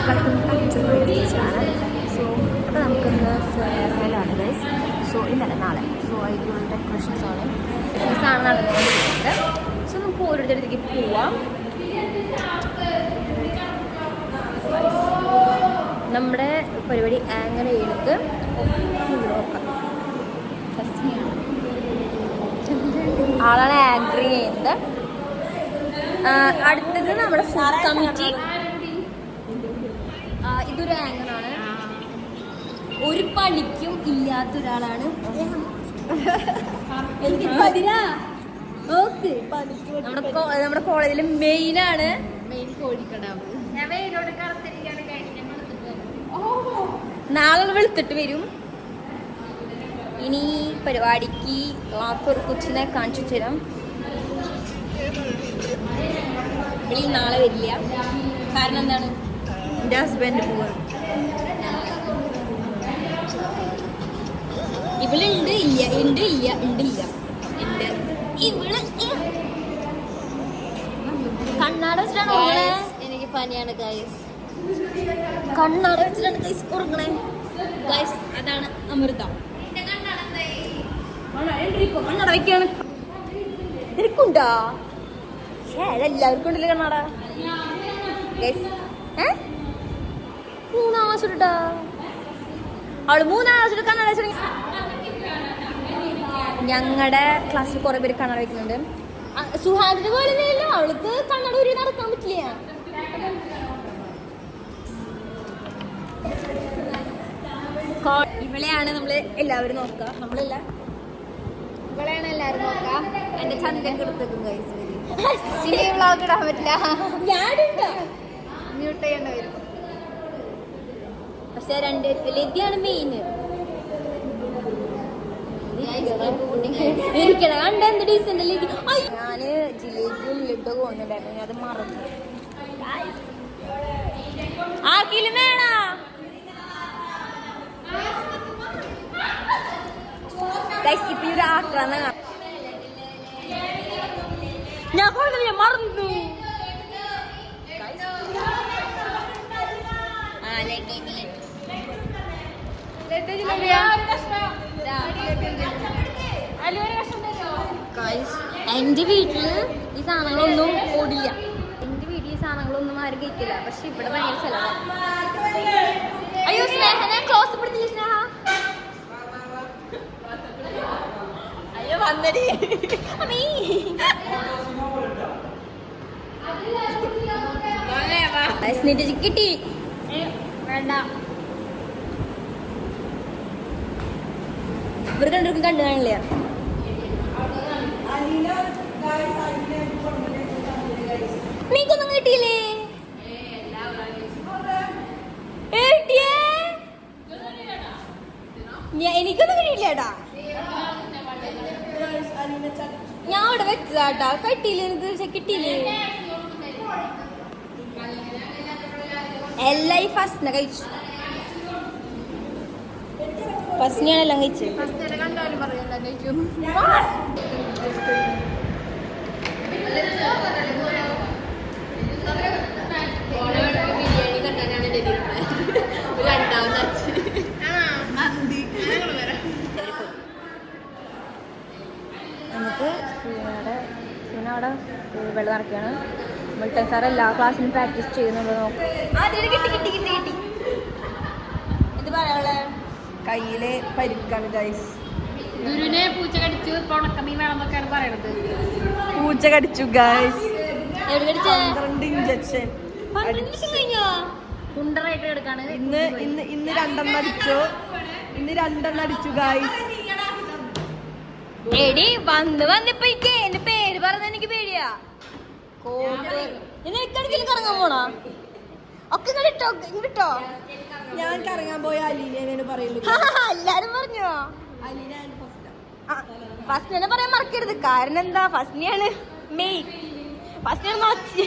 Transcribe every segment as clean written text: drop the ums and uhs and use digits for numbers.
Welcome back to my channel. So അപ്പോൾ നമുക്കിന്ന് ഫെയർവെല്ലാണ് guys. So ഇന്നലെ നാളെ സോ അതിലുള്ള ഡെക്കറേഷൻസ് ആണ് നടന്നുകൊണ്ടിരിക്കുന്നത്. സോ നമുക്ക് ഓരോരുത്തരത്തേക്ക് പോവാം. നമ്മുടെ പരിപാടി ആങ്കർ ചെയ്തിട്ട് നോക്കാം. ആളാണ് ആങ്കറിങ് ചെയ്യുന്നത്. അടുത്തത് നമ്മുടെ ഫുഡ് കമ്മിറ്റി. ഇതൊരു ആങ്കറാണ്, ഒരു പണിക്കും ഇല്ലാത്ത ഒരാളാണ്. നമ്മുടെ കോളേജിലെ മെയിനാണ് കോഴിക്കടാവ്. നാളെ വെളുത്തിട്ട് വരും. ഇനി പരിപാടിക്ക് ഒരു കൊച്ചിനെ കാണിച്ചു തരാം. വിളി നാളെ വരില്ല, കാരണം എന്താണ്? എൻ്റെ ഹസ്ബൻഡ് പോവാണ്. ഇവളുണ്ട് ഇല്ല, ഉണ്ട് ഇല്ല, ഉണ്ടില്ല. ഉണ്ട് ഇവള് കണ്ണാട വെച്ചിട്ടാണ് എനിക്ക് പനിയാണ് ഗൈസ്. കണ്ണാട വെച്ചിട്ടാണ് ഗൈസ് ഉറങ്ങണേ ഗൈസ്. അതാണ് അമൃത. കണ്ണട വയ്ക്കാണ്. എനിക്കുണ്ടാ? എല്ലാവർക്കും ഉണ്ടല്ലേ കണ്ണാട ഗൈസ്. 3-ാം ക്ലാസ് ഇട്ടാ അവള് 3-ാം ക്ലാസ് കണ്ണട വെച്ചിട്ട്. ഞങ്ങളുടെ ക്ലാസ്സിൽ കുറെ പേര് കണ്ണട വെക്കുന്നുണ്ട്. സുഹാദിന്റെ പോലെ ഇല്ലല്ലോ, അവൾക്ക് കണ്ണട ഒരു നടക്കാൻ പറ്റില്ല. ഇവളെയാണ് നമ്മള് എല്ലാവരും നോക്കുക. നമ്മളല്ല, ഇവളെയാണ് എല്ലാവരും നോക്കുക. എന്റെ ചന്തൊക്കെ എടുത്തേക്കും ഗൈസ്. വ്ളോഗ് ഇടാൻ പറ്റില്ല, മ്യൂട്ട് ചെയ്യേണ്ടി വരും. പക്ഷെ ലതിയാണ് മെയിൻ. കണ്ട എന്ത് ഡീസന്റ് ലതി. ഞാന് ജിലേബിയും ലഡു കൊണ്ടുണ്ടായിരുന്നു, അത് മറന്നു. ആർക്കെങ്കിലും വേണോ? ഇപ്പൊ ഒരു ആക്രാന്ന ഞാൻ കൊണ്ടുവന്നില്ല, മറന്നു. എന്റെ വീട്ടില് ഈ സാധനങ്ങളൊന്നും ഓടില്ല. എന്റെ വീട്ടിൽ ഈ സാധനങ്ങളൊന്നും ആരും കഴിക്കില്ല. പക്ഷെ ഇവിടെ ഭയങ്കര ചെലവാണ്. അയ്യോ സ്നേഹ, ക്ലോസ് പിടിച്ചില്ല സ്നേഹ. അയ്യോ വന്നടി കിട്ടി. വേണ്ട, ഇവർ കണ്ടിരിക്കും. കണ്ടു കാണില്ല. നീക്കൊന്നും കിട്ടിയില്ലേ? എനിക്കൊന്നും കിട്ടിയില്ലേട്ടാ. ഞാൻ അവിടെ വെച്ചതാട്ടാ. കട്ടിയില്ലേ? എനിക്ക് കിട്ടിയില്ലേ? എല്ലാം ഈ ഫസ്റ്റിനെ കഴിച്ചു. ഫസ്റ്റിനെയാണ് എല്ലാം കഴിച്ചത്. നമുക്ക് അവിടെ വെള്ളം നിറയ്ക്കുകയാണ്. മിൽട്ടൻ സാർ എല്ലാ ക്ലാസ്സിലും പ്രാക്ടീസ് ചെയ്യുന്നുണ്ട്. ഇത് പറയാനുള്ള കയ്യിലെ പരിക്കാണ് ഗൈസ്. ഗുരുവിനെ പൂച്ച കടിച്ചു. ഉണക്കമീൻ വേണമെന്നൊക്കെയാണ് പറയണത്. പൂച്ച കടിച്ചു ഗൈസ്. 12 ഇഞ്ചക്ഷൻ കുണ്ടറായിട്ട് എടുക്കാണ്. ഇന്ന് 2 അടിച്ചു. ഇന്ന് 2 അടിച്ചു ഗൈസ്. എടി വന്നിപ്പോ എന്റെ പേര് പറഞ്ഞ എനിക്ക് പേടിയാ. ഇടയ്ക്കിടയ്ക്ക് കറങ്ങാൻ പോണോ? ഒക്കെ ഇട്ടോ. ഞാൻ കറങ്ങാൻ പോയ അലീനേനെ പറയുള്ളൂ. എല്ലാരും പറഞ്ഞോ? ഫസ്റ്റിനെ പറയാൻ മറക്കരുത്. കാരണം എന്താ, ഫസ്റ്റിനെയാണ് മെയിൻ. ഫസ്റ്റിനാണ് മറച്ച്.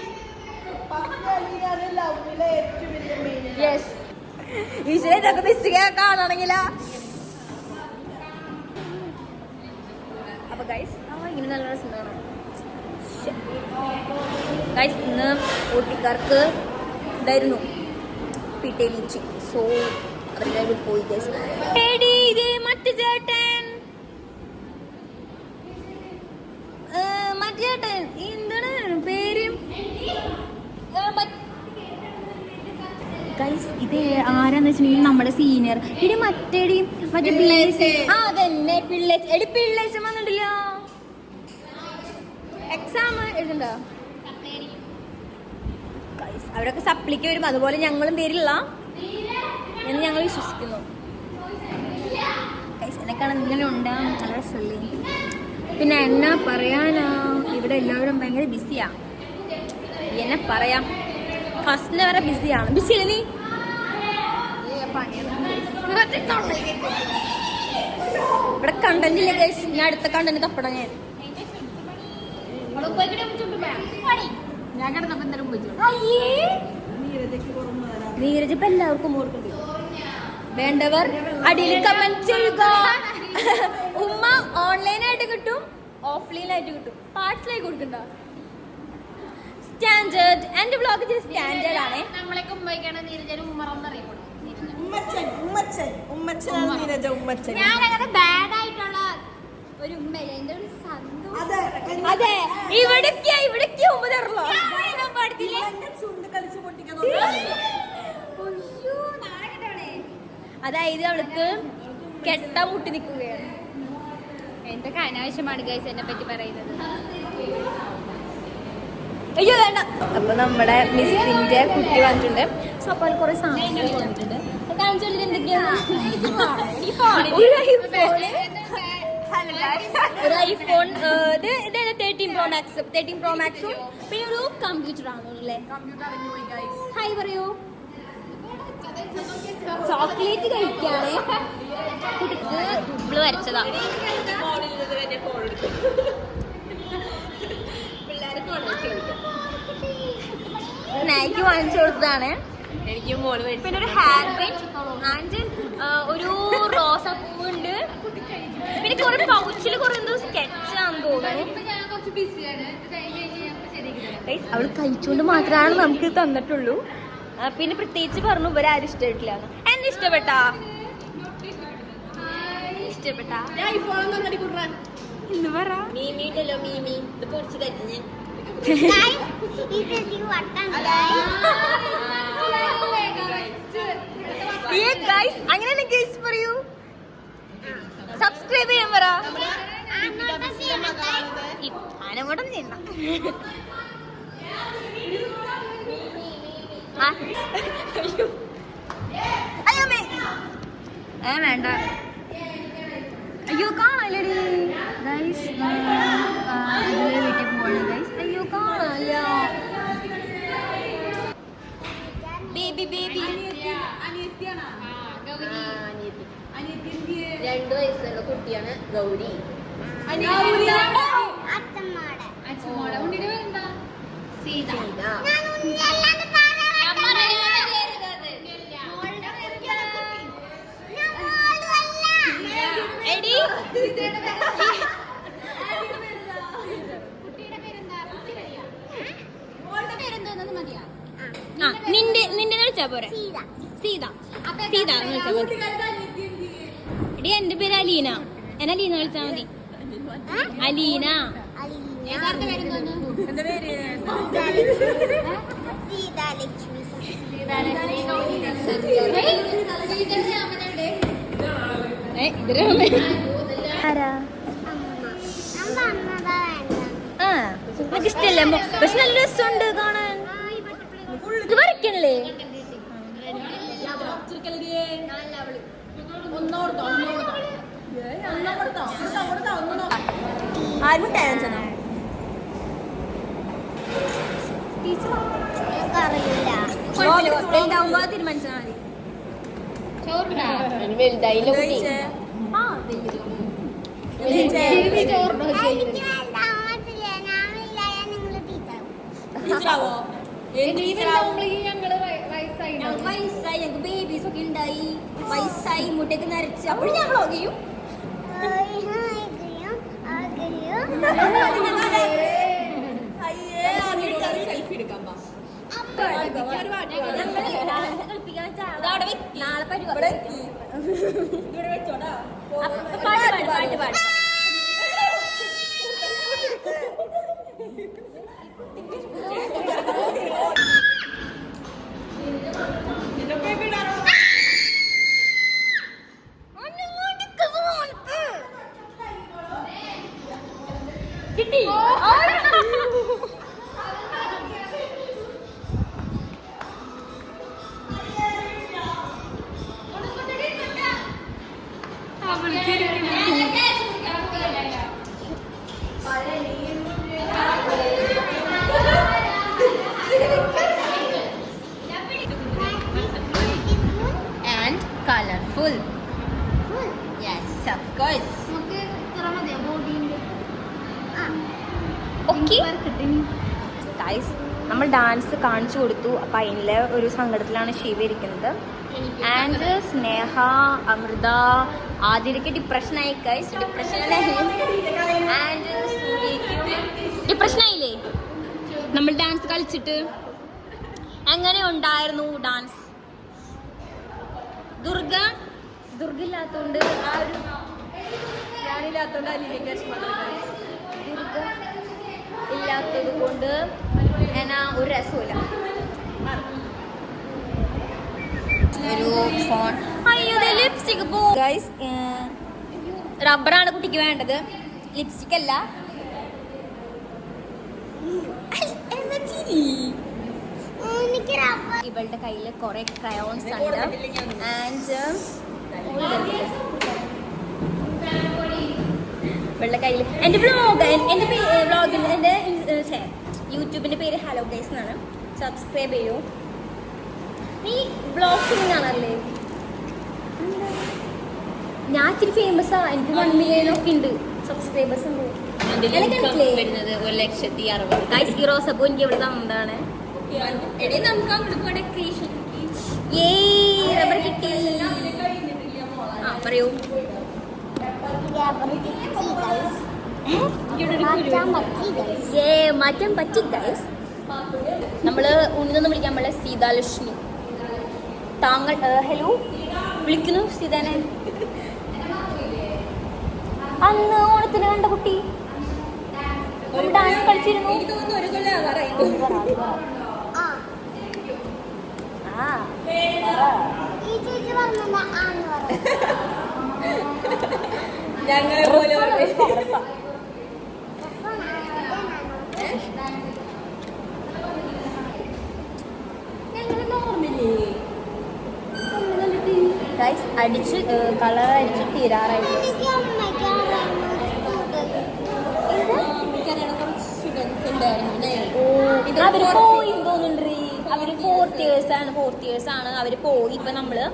ഈശ്വര ഇതൊക്കെ മിസ് കാണാണെങ്കിലാ. അപ്പൊ ഗൈസ് ഇങ്ങനെ നല്ല രസമാണ് ഗൈസ്. ഇന്ന് ഊട്ടിക്കാർക്ക് ഇതായിരുന്നു പി ടി മീറ്റിംഗ്. സോ അവരെല്ലാവരും പോയി ഗൈസ്. എടി ഇത് മറ്റു ചേട്ടൻ എന്താണ് പേര് ഗൈസ്? ഇത് ആരാന്ന് വെച്ചിട്ടുണ്ടെങ്കിൽ നമ്മുടെ സീനിയർ. ഇടി മറ്റേ പിള്ളേഴ്സ്. ആ അതന്നെ പിള്ളേഴ്സ്. എടി പിള്ളേഴ്സ് വന്നിട്ടില്ല. എക്സാം എഴുതണ്ടോ ഗൈസ്? അവരൊക്കെ സപ്ലിക്ക് വരും, അതുപോലെ ഞങ്ങളും പേരില്ല എന്ന് ഞങ്ങൾ വിശ്വസിക്കുന്നു ഗൈസ്. എന്നെ കാണാൻ ഇങ്ങനെ ഉണ്ടാവും, നല്ല രസമല്ലേ? പിന്നെ എന്നാ പറയാനാ, ഇവിടെ എല്ലാവരും ഭയങ്കര ബിസിയാ. എന്നെ പറയാം, ഫസ്റ്റിന് വരെ ബിസിയാണ്. ബിസിയല്ലേ നീ? ഇവിടെ കണ്ടന്റ് ഇല്ല ഗൈസ്. ഞാൻ അടുത്ത കണ്ടന്റ് തപ്പണം. ഞാൻ കിടന്നപ്പോ എന്തായാലും നീരജ് ഇപ്പൊ എല്ലാവർക്കും ഓർക്കുന്നുണ്ട്. വേണ്ടവർ അടിയിൽ കമന്റ് ചെയ്യുക. ഉമ്മ ഓൺലൈനായിട്ട് കിട്ടും, ഓഫ്ലൈനായിട്ട് കിട്ടും. പാർട്സിലായി കൊടുക്കണ്ട. സ്റ്റാൻഡേർഡ്. എന്റെ വ്ളോഗ് ഇച്ചിരി സ്റ്റാൻഡേർഡ് ആണ്. നമ്മളൊക്കെ ഉമ്മയ്ക്കാണ് നീരജന് ഉമ്മറന്ന് അറിയപ്പെടും. ഞാനങ്ങനെ ബാഡ് ആയിട്ടുള്ള ഒരു ഉമ്മയില്ല. എന്റെ ഒരു സന്തോഷം. അതെ, ഇവിടേക്ക് ഉമ്മ തരല്ലോ. അതായത് അവൾക്ക് കെട്ട മുട്ടി നിൽക്കുകയാണ്. എന്തൊക്കെ അനാവശ്യമാണ് ഗൈസ് എന്നെ പറ്റി പറയുന്നത്. അയ്യോ വേണ്ട. അപ്പൊ നമ്മുടെ മിസ്സിന്റെ കുട്ടി വന്നിട്ടുണ്ട്. സോ അപ്പൊ കുറെ സാധനങ്ങൾ വന്നിട്ടുണ്ട്. ഒരു ഐഫോൺ, ഇത് 13 Pro Maxും പിന്നെ ഒരു കമ്പ്യൂട്ടർ ആണോ അല്ലേ? ഹായ് പറയൂ. ചോക്ലേറ്റ് കഴിക്കാണ്. കുട്ടിക്ക് ഡുബിള് വരച്ചതാ. സ്നാക്ക് വാങ്ങിച്ചു കൊടുത്തതാണ്. എനിക്ക് മോള് പിന്നെ ഒരു ഹാർ പിൻ ആൻഡ് ഒരു റോസാപ്പൂ ഉണ്ട്. പിന്നെ കുറെ പൗച്ചിൽ കുറെ എന്തോ സ്കെച്ച് ആണെന്ന് തോന്നുന്നു. അവള് കഴിച്ചുകൊണ്ട് മാത്രമാണ് നമുക്ക് തന്നിട്ടുള്ളൂ. പിന്നെ പ്രത്യേകിച്ച് പറഞ്ഞു ഇവരാരും ഇഷ്ടപ്പെട്ടില്ല. എന്നെ ഇഷ്ടപ്പെട്ടാ എന്ന് പറ. മീമി ഉണ്ടല്ലോ, മീമി ഇത് പൊടിച്ച് കരിഞ്ഞ്. അങ്ങനെ ഗൈസ് പറയൂ. സബ്സ്ക്രൈബ് ചെയ്യാൻ പറ. അങ്ങോട്ടും ചെയ്യണ്ട. വേണ്ട. അയ്യോ കാണാലടി ഗൈസ്. വീട്ടിൽ പോവാണ് ഗൈസ്. അയ്യോ കാണാല്ല. ബേബി 2 വയസ്സുള്ള കുട്ടിയാണ് ഗൗരി. നിന്റെ വിളിച്ചാ പോരെ? സീത എന്ന് വിളിച്ചാ പോരെ? എടി എന്റെ പേര് അലീന. എന്നെ അലീന വിളിച്ചാ മതി. അലീന. നമുക്ക് ഇഷ്ടല്ലേ? പക്ഷെ നല്ല രസമുണ്ട് കാണാൻ. ഇത് വരയ്ക്കണല്ലേ? ആരും വലുതാവുമ്പോ തീരുമാനിച്ചാൽ മതി. വലുതായില്ല കുട്ടി. വയസ്സായി, ഞങ്ങൾക്ക് ബേബീസ് ഒക്കെ ഉണ്ടായി. വയസ്സായി, മുട്ടയൊക്കെ നരച്ച്. അപ്പോഴും ഞാൻ വ്ളോഗ് ചെയ്യും. പാട്ട് പാട്ട് കിട്ടി and colorful. Yes, of course. Okay. Guys, നമ്മൾ ഡാൻസ് കാണിച്ചു കൊടുത്തു. അപ്പം അതിലെ ഒരു സങ്കടത്തിലാണ് ശിവ ഇരിക്കുന്നത്. ആൻഡ് സ്നേഹ, അമൃത, ആതിരയ്ക്ക് ഡിപ്രഷനായി. ഗൈസ് ഡിപ്രഷനായില്ലേ നമ്മൾ ഡാൻസ് കളിച്ചിട്ട്? എങ്ങനെ ഉണ്ടായിരുന്നു ഡാൻസ്? ദുർഗ ഇല്ലാത്തോണ്ട് ആ ഒരു ഞാനില്ലാത്തോണ്ട് അലിയിലേക്ക് ദുർഗ ഇല്ലാത്തത് കൊണ്ട് എന്നാ ഒരു രസമില്ല. ഒരു ഫോൺ ലിപ്സ്റ്റിക് ഗൈസ്, റബ്ബറാണ് കുട്ടിക്ക് വേണ്ടത്, ലിപ്സ്റ്റിക് അല്ല. ഇവളുടെ കയ്യിൽ കുറെ ക്രയോൺസ് ഉണ്ട്. ആൻഡ് ഇവളുടെ കയ്യിൽ എൻ്റെ വ്ളോഗിൽ എൻ്റെ യൂട്യൂബിൻ്റെ പേര് ഹലോ ഗൈസ് എന്നാണ്. സബ്സ്ക്രൈബ് ചെയ്യൂ. നീ വ്ളോഗ് ചെയ്യുന്നതാണല്ലേ? ഞാൻ ഇച്ചിരി ഫേമസാ, എനിക്ക് 1 million ഒക്കെ ഉണ്ട് സബ്സ്ക്രൈബേഴ്സ് ഉണ്ട്. വരുന്നത് 1,60,60,000. ഗൈസ് ഈ റോസപ്പൂ എനിക്ക് ഇവിടെ തന്നതാണ്. നമുക്ക് അങ്ങോട്ട് പോയി ക്രീഷൻ റബ്ബർ കിട്ടി. ആ പറയൂ. മാറ്റാൻ പറ്റി ഗൈസ്. നമ്മള് ഉണ്ണിന്നൊന്നും വിളിക്കാൻ പാടില്ല. സീതാലക്ഷ്മി താങ്കൾ ഹലോ വിളിക്കുന്നു സീതാനെ. അന്ന് ഓണത്തിന് കണ്ട കുട്ടി ഡാൻസ് കളിച്ചിരുന്നു. ഞങ്ങളെ പോലെ അടിച്ച് കളർ അടിച്ച് തീരാറായിട്ട് അവര് പോയി തോന്നുന്നുണ്ട്. അവര് 4th years ആണ് അവര് പോയി. ഇപ്പൊ നമ്മള്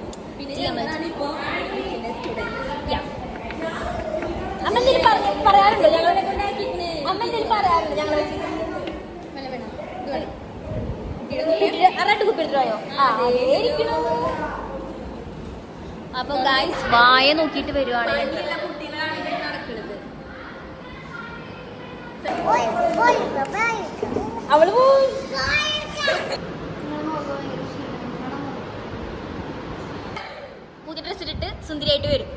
അമ്മ എന്തെങ്കിലും പറയാറുണ്ടോ? അമ്മ എന്തെങ്കിലും പറയാറുണ്ടോ? ഞങ്ങളെ അറാട്ട് കുപ്പിടുത്തോയോ? അപ്പൊ ഗൈസ് വായ നോക്കിയിട്ട് വരുവാണെങ്കിൽ അവള് പോയി. പുതിയ ഡ്രസ് ഇട്ടിട്ട് സുന്ദരിയായിട്ട് വരും.